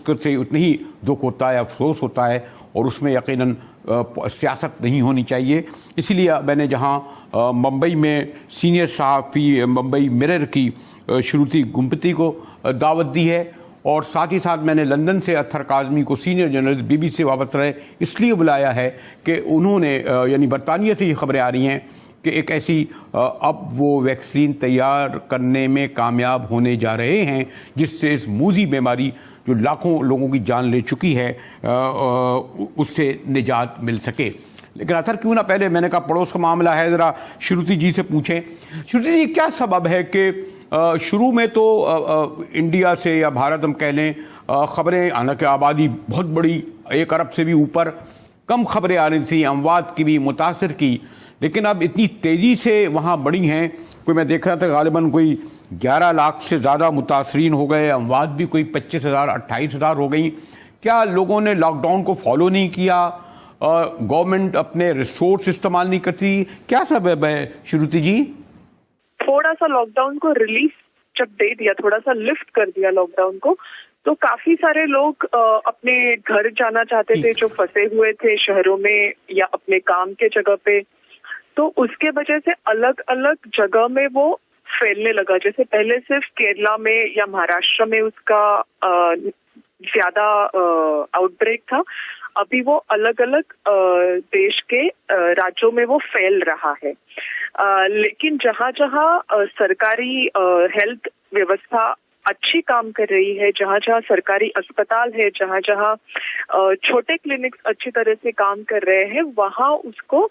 उससे उतनी ही दुख होता है, अफसोस होता है, और उसमें यकीनन सियासत नहीं होनी चाहिए। इसीलिए मैंने जहाँ मुंबई में सीनियर सहाफ़ी मुंबई मिरर की श्रुति गुम्पति को दावत दी है, और साथ ही साथ मैंने लंदन से अत्तर काज़मी को सीनियर जर्नलिस्ट BBC से वाबस्ता रहे इसलिए बुलाया है कि उन्होंने यानी बरतानिया से ये खबरें आ रही हैं कि एक ऐसी अब वो वैक्सीन तैयार करने में कामयाब होने जा रहे हैं जिससे इस मूजी बीमारी जो लाखों लोगों की जान ले चुकी है उससे निजात मिल सके। लेकिन अतर क्यों ना पहले मैंने कहा पड़ोस का मामला है, ज़रा श्रुति जी से पूछें। श्रुति जी, क्या सबब है कि शुरू में तो इंडिया से या भारत हम कह लें ख़बरें, हालांकि आबादी बहुत बड़ी 1 अरब से भी ऊपर, कम खबरें आ रही थी अमवात की भी मुतासर की, लेकिन अब इतनी तेज़ी से वहाँ बढ़ी हैं। कोई मैं देख रहा था गालिबन कोई 11 लाख से ज़्यादा मुतासरीन हो गए, अमवात भी कोई 25,000 28,000 हो गई। क्या लोगों ने लॉकडाउन को फॉलो नहीं किया? गवर्नमेंट अपने रिसोर्स इस्तेमाल नहीं करती? क्या सबब है श्रुति जी? थोड़ा सा लॉकडाउन को रिलीफ जब दे दिया, थोड़ा सा लिफ्ट कर दिया लॉकडाउन को, तो काफी सारे लोग अपने घर जाना चाहते थे जो फंसे हुए थे शहरों में या अपने काम के जगह पे। तो उसके वजह से अलग अलग जगह में वो फैलने लगा। जैसे पहले सिर्फ केरला में या महाराष्ट्र में उसका ज्यादा आउटब्रेक था, अभी वो अलग अलग देश के राज्यों में वो फैल रहा है। लेकिन जहाँ जहाँ सरकारी हेल्थ व्यवस्था अच्छी काम कर रही है, जहाँ जहाँ सरकारी अस्पताल है, जहाँ जहाँ छोटे क्लिनिक्स अच्छी तरह से काम कर रहे हैं, वहाँ उसको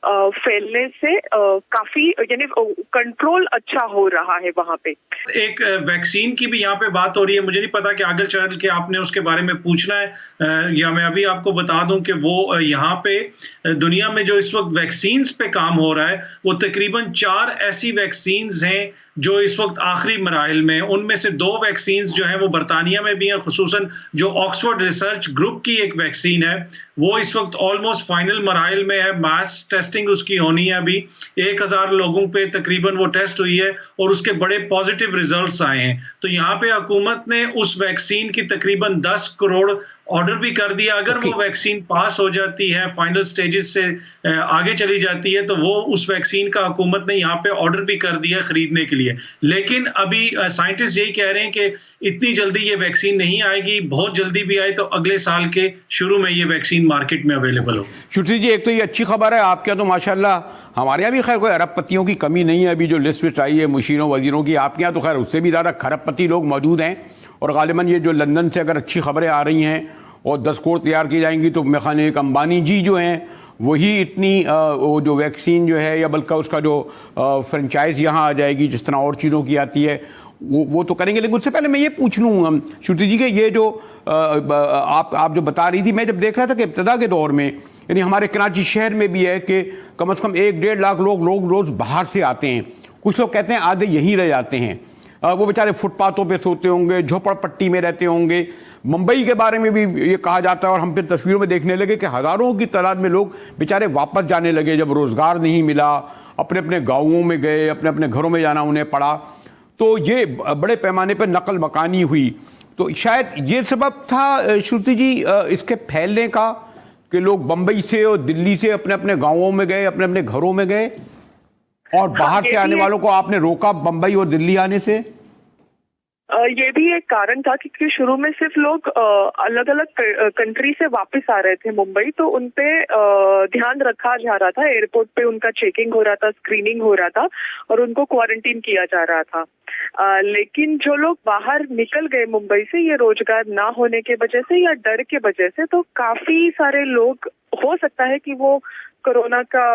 फैलने से काफी यानी कंट्रोल अच्छा हो रहा है वहाँ पे। एक वैक्सीन की भी यहाँ पे बात हो रही है, मुझे नहीं पता कि आगे चल के आपने उसके बारे में पूछना है या मैं अभी आपको बता दूं कि वो यहाँ पे दुनिया में जो इस वक्त वैक्सीन्स पे काम हो रहा है वो तकरीबन 4 ऐसी वैक्सीन्स हैं जो इस वक्त आखिरी मराहिल में। उनमें से 2 वैक्सीन्स जो हैं वो बरतानिया में भी हैं, खुसूसन जो ऑक्सफोर्ड रिसर्च ग्रुप की एक वैक्सीन है वो इस वक्त ऑलमोस्ट फाइनल मराहिल में है। मास टेस्टिंग उसकी होनी है, अभी 1000 लोगों पे तकरीबन वो टेस्ट हुई है और उसके बड़े पॉजिटिव रिजल्ट्स आए हैं। तो यहाँ पे हुकूमत ने उस वैक्सीन की तकरीबन 10 करोड़ ऑर्डर भी कर दिया। अगर वो वैक्सीन पास हो जाती है, फाइनल स्टेजेस से आगे चली जाती है, तो वो उस वैक्सीन का हुकूमत ने यहाँ पे ऑर्डर भी कर दिया खरीदने के लिए। लेकिन अभी साइंटिस्ट यही कह रहे हैं कि इतनी जल्दी ये वैक्सीन नहीं आएगी, बहुत जल्दी भी आए तो अगले साल के शुरू में ये वैक्सीन मार्केट में अवेलेबल हो। श्रुति जी, एक तो ये अच्छी खबर है आपके यहाँ, तो माशाल्लाह हमारे यहाँ भी खैर कोई अरबपतियों की कमी नहीं है। अभी जो लिस्ट आई है मुशीरों वजीरों की, आपके यहाँ तो खैर उससे भी ज़्यादा खरबपति लोग मौजूद हैं। और गालिबन ये जो लंदन से अगर अच्छी खबरें आ रही हैं और 10 करोड़ तैयार की जाएंगी तो मेरे ख्याल एक अंबानी जी जो हैं वही इतनी वो जो वैक्सीन जो है या बल्कि उसका जो फ्रेंचाइज यहाँ आ जाएगी जिस तरह और चीज़ों की आती है वो तो करेंगे। लेकिन उससे पहले मैं ये पूछ लूँ श्रुति जी के, ये जो आप जो बता रही थी, मैं जब देख रहा था कि इब्तदा के दौर में यानी हमारे कराची शहर में भी है कि कम से कम 1-1.5 लाख लोग रोज़ बाहर से आते हैं। कुछ लोग कहते हैं आधे यहीं रह जाते हैं, वो बेचारे फुटपाथों पे सोते होंगे, झोपड़पट्टी में रहते होंगे। मुंबई के बारे में भी ये कहा जाता है और हम फिर तस्वीरों में देखने लगे कि हज़ारों की तादाद में लोग बेचारे वापस जाने लगे जब रोज़गार नहीं मिला, अपने अपने गाँवों में गए, अपने अपने घरों में जाना उन्हें पड़ा। तो ये बड़े पैमाने पर नकल मकानी हुई। तो शायद ये सबब था श्रुति जी इसके फैलने का कि लोग बम्बई से और दिल्ली से अपने अपने गाँवों में गए, अपने अपने घरों में गए, और बाहर से आने वालों को आपने रोका बम्बई और दिल्ली आने से। ये भी एक कारण था क्योंकि शुरू में सिर्फ लोग अलग अलग कंट्री से वापस आ रहे थे मुंबई, तो उनपे ध्यान रखा जा रहा था। एयरपोर्ट पे उनका चेकिंग हो रहा था, स्क्रीनिंग हो रहा था और उनको क्वारंटीन किया जा रहा था। लेकिन जो लोग बाहर निकल गए मुंबई से, ये रोजगार ना होने के वजह से या डर के वजह से, तो काफी सारे लोग हो सकता है कि वो कोरोना का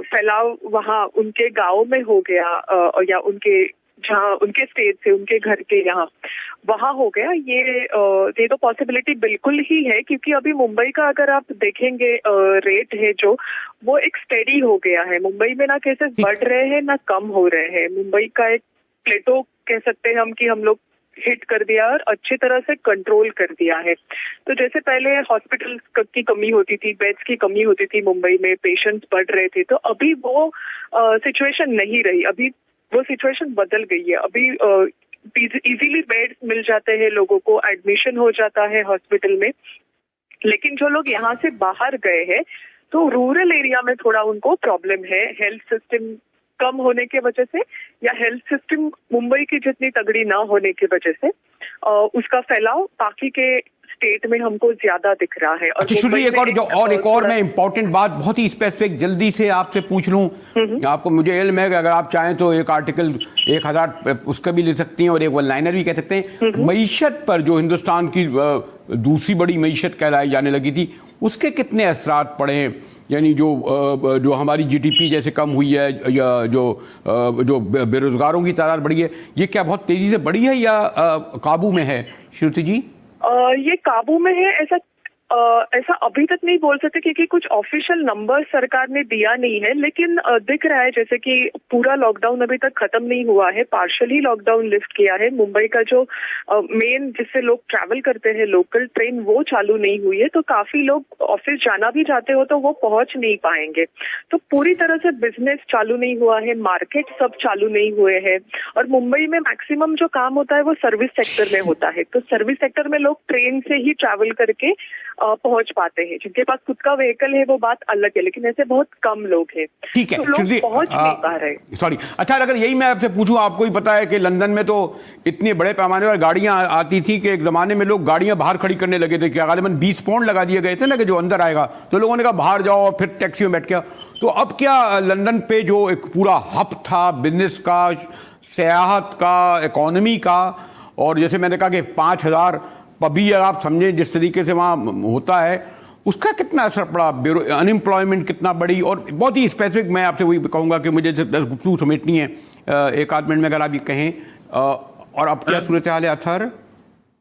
फैलाव वहाँ उनके गाँव में हो गया या उनके जहाँ उनके स्टेट से, उनके घर के यहाँ वहाँ हो गया। ये तो पॉसिबिलिटी बिल्कुल ही है क्योंकि अभी मुंबई का अगर आप देखेंगे रेट है जो वो एक स्टेडी हो गया है। मुंबई में ना केसेस बढ़ रहे हैं ना कम हो रहे हैं। मुंबई का एक प्लेटो कह सकते हैं हम कि हम लोग हिट कर दिया और अच्छी तरह से कंट्रोल कर दिया है। तो जैसे पहले हॉस्पिटल की कमी होती थी, बेड्स की कमी होती थी मुंबई में, पेशेंट्स बढ़ रहे थे, तो अभी वो सिचुएशन नहीं रही। अभी वो सिचुएशन बदल गई है। अभी इजीली बेड्स मिल जाते हैं, लोगों को एडमिशन हो जाता है हॉस्पिटल में। लेकिन जो लोग यहाँ से बाहर गए हैं तो रूरल एरिया में थोड़ा उनको प्रॉब्लम है, हेल्थ सिस्टम कम होने की वजह से या हेल्थ सिस्टम मुंबई की जितनी तगड़ी ना होने की वजह से उसका फैलाव बाकी के स्टेट में हमको ज्यादा दिख रहा है। अच्छा श्रुति, एक और मैं इम्पोर्टेंट बात बहुत ही स्पेसिफिक जल्दी से आपसे पूछ लूं। आपको मुझे इल्म है कि अगर आप चाहें तो एक आर्टिकल 1000 उसका भी ले सकती हैं और एक वन लाइनर भी कह सकते हैं। मईशत पर जो हिंदुस्तान की दूसरी बड़ी मईशत कहलाई जाने लगी थी, उसके कितने असरात पड़े हैं? यानी जो हमारी जीडीपी जैसे कम हुई है या जो बेरोजगारों की तादाद बढ़ी है, ये क्या बहुत तेजी से बढ़ी है या काबू में है श्रुति जी? ये काबू में है ऐसा अभी तक नहीं बोल सकते क्योंकि कुछ ऑफिशियल नंबर सरकार ने दिया नहीं है, लेकिन दिख रहा है जैसे कि पूरा लॉकडाउन अभी तक खत्म नहीं हुआ है, पार्शियली लॉकडाउन लिफ्ट किया है। मुंबई का जो मेन जिससे लोग ट्रैवल करते हैं लोकल ट्रेन वो चालू नहीं हुई है, तो काफी लोग ऑफिस जाना भी चाहते हो तो वो पहुंच नहीं पाएंगे। तो पूरी तरह से बिजनेस चालू नहीं हुआ है, मार्केट सब चालू नहीं हुए हैं। और मुंबई में मैक्सिमम जो काम होता है वो सर्विस सेक्टर में होता है, तो सर्विस सेक्टर में लोग ट्रेन से ही ट्रैवल करके पहुंच पाते हैं। जिनके पास खुद का व्हीकल है वो बात अलग है, लेकिन ऐसे बहुत कम लोग हैं। ठीक है, तो लोग पहुंच नहीं पा रहे। सॉरी, अच्छा अगर यही मैं आपसे पूछूं, आपको ही पता है कि लंदन में तो इतने बड़े पैमाने पर गाड़ियां आती थी कि एक जमाने में लोग गाड़ियां बाहर खड़ी करने लगे थे, क्या गालिबन 20 पाउंड लगा दिए गए थे ना कि जो अंदर आएगा, तो लोगों ने कहा बाहर जाओ और फिर टैक्सी में बैठ गया। तो अब क्या लंदन पे जो एक पूरा हब था बिजनेस का, सियाहत का, इकोनॉमी का, और जैसे मैंने कहा कि 5000 पबी आप समझे जिस तरीके से वहाँ होता है, उसका कितना असर पड़ा, अनएम्प्लॉयमेंट कितना बढ़ी? और बहुत ही स्पेसिफिक मैं आपसे वही कहूँगा कि मुझे 10 गुफ्तगू समेटनी है एक आध मिनट में, अगर आप ये कहें। और अब क्या सूरत हाल है अथर?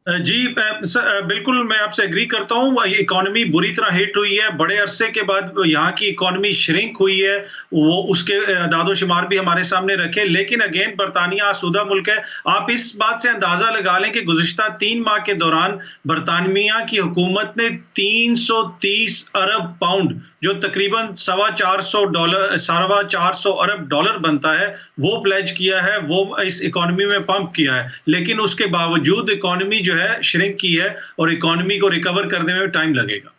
जी बिल्कुल मैं आपसे एग्री करता हूँ। इकोनॉमी बुरी तरह हिट हुई है, बड़े अरसे के बाद यहाँ की इकोनॉमी श्रिंक हुई है, वो उसके दादोशुमार भी हमारे सामने रखे। लेकिन अगेन बरतानिया आसूदा मुल्क है। आप इस बात से अंदाजा लगा लें कि गुज़िश्ता 3 माह के दौरान बरतानिया की हुकूमत ने 330 अरब पाउंड, जो तकरीबन $450 अरब डॉलर बनता है, वो प्लेज किया है, वो इस इकोनॉमी में पंप किया है। लेकिन उसके बावजूद इकोनॉमी जो है श्रिंक की है और इकोनॉमी को रिकवर करने में टाइम लगेगा।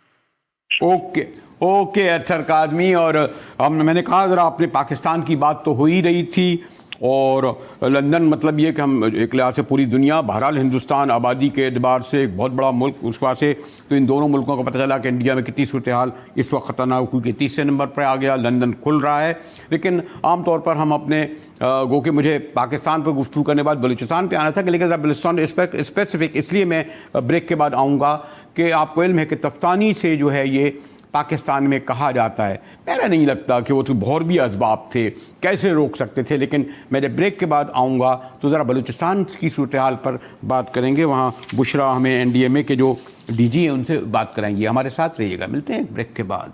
ओके अथर कादमी। और मैंने कहा जरा आपने पाकिस्तान की बात तो हो ही रही थी, और लंदन मतलब ये कि हम एक लिहाज से पूरी दुनिया, बहरहाल हिंदुस्तान आबादी के एतबार से एक बहुत बड़ा मुल्क, उस वजह से तो इन दोनों मुल्कों को पता चला कि इंडिया में कितनी सूरत हाल इस वक्त खतरनाक, क्योंकि 30 नंबर पर आ गया, लंदन खुल रहा है। लेकिन आमतौर पर हम अपने गो कि मुझे पाकिस्तान पर गुफ्तगू करने बाद बलूचिस्तान पर आना था, लेकिन बलूचिस्तान स्पेसिफिक इसलिए मैं ब्रेक के बाद आऊँगा कि आपको इल्म है कि तफ्तानी से जो है ये पाकिस्तान में कहा जाता है। मेरा नहीं लगता कि वो तो बहुत भी असबाब थे, कैसे रोक सकते थे, लेकिन मैं जब ब्रेक के बाद आऊँगा तो ज़रा बलूचिस्तान की सूरत हाल पर बात करेंगे। वहाँ बुशरा हमें NDMA के जो DG हैं उनसे बात कराएंगी। हमारे साथ रहिएगा, मिलते हैं ब्रेक के बाद।